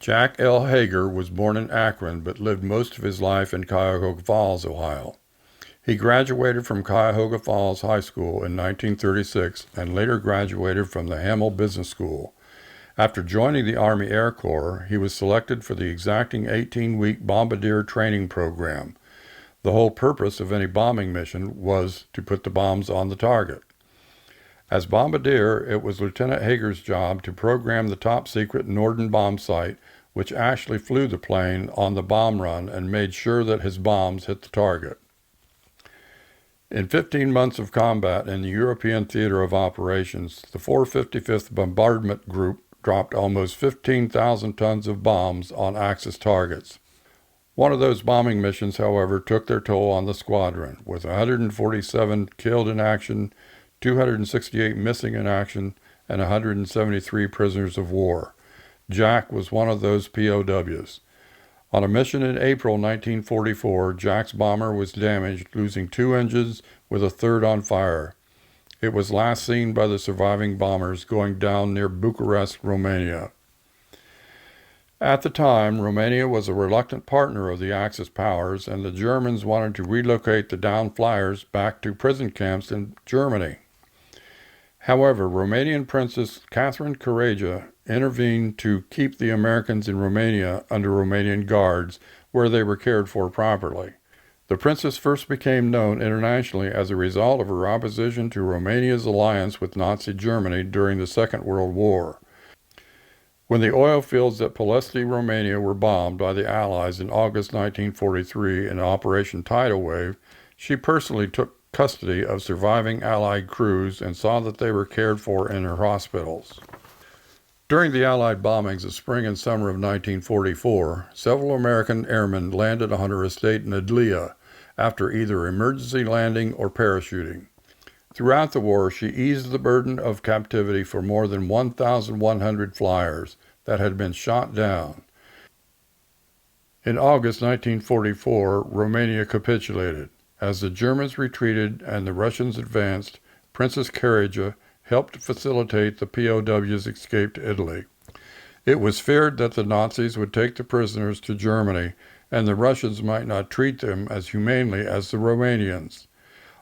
Jack L. Hager was born in Akron but lived most of his life in Cuyahoga Falls, Ohio. He graduated from Cuyahoga Falls High School in 1936 and later graduated from the Hamel Business School. After joining the Army Air Corps, he was selected for the exacting 18-week bombardier training program. The whole purpose of any bombing mission was to put the bombs on the target. As bombardier, it was Lieutenant Hager's job to program the top-secret Norden bomb sight, which actually flew the plane on the bomb run and made sure that his bombs hit the target. In 15 months of combat in the European theater of operations, the 455th Bombardment Group dropped almost 15,000 tons of bombs on Axis targets. One of those bombing missions, however, took their toll on the squadron, with 147 killed in action, 268 missing in action, and 173 prisoners of war. Jack was one of those POWs. On a mission in April 1944, Jack's bomber was damaged, losing 2 engines with a third on fire. It was last seen by the surviving bombers going down near Bucharest, Romania. At the time, Romania was a reluctant partner of the Axis powers, and the Germans wanted to relocate the downed flyers back to prison camps in Germany. However, Romanian Princess Catherine Caraja intervened to keep the Americans in Romania under Romanian guards, where they were cared for properly. The princess first became known internationally as a result of her opposition to Romania's alliance with Nazi Germany during the Second World War. When the oil fields at Ploiești, Romania were bombed by the Allies in August 1943 in Operation Tidal Wave, she personally took custody of surviving Allied crews and saw that they were cared for in her hospitals. During the Allied bombings of spring and summer of 1944, several American airmen landed on her estate in Adlia after either emergency landing or parachuting. Throughout the war, she eased the burden of captivity for more than 1,100 flyers that had been shot down. In August 1944, Romania capitulated. As the Germans retreated and the Russians advanced, Princess Caraja helped facilitate the POW's escape to Italy. It was feared that the Nazis would take the prisoners to Germany, and the Russians might not treat them as humanely as the Romanians.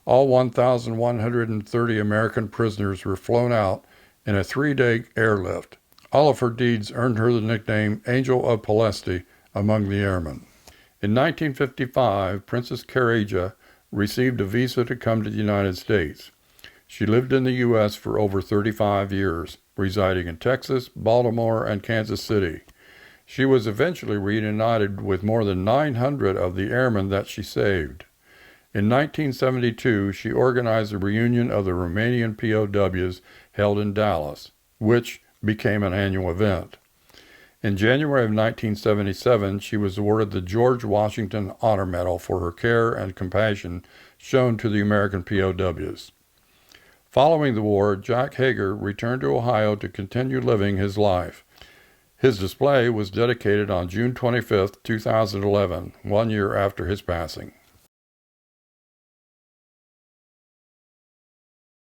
All 1,130 American prisoners were flown out in a 3-day airlift. All of her deeds earned her the nickname Angel of Ploiești among the airmen. In 1955, Princess Caraja received a visa to come to the United States. She lived in the U.S. for over 35 years, residing in Texas, Baltimore, and Kansas City. She was eventually reunited with more than 900 of the airmen that she saved. In 1972, she organized a reunion of the Romanian POWs held in Dallas, which became an annual event. In January of 1977, she was awarded the George Washington Honor Medal for her care and compassion shown to the American POWs. Following the war, Jack Hager returned to Ohio to continue living his life. His display was dedicated on June 25, 2011, 1 year after his passing.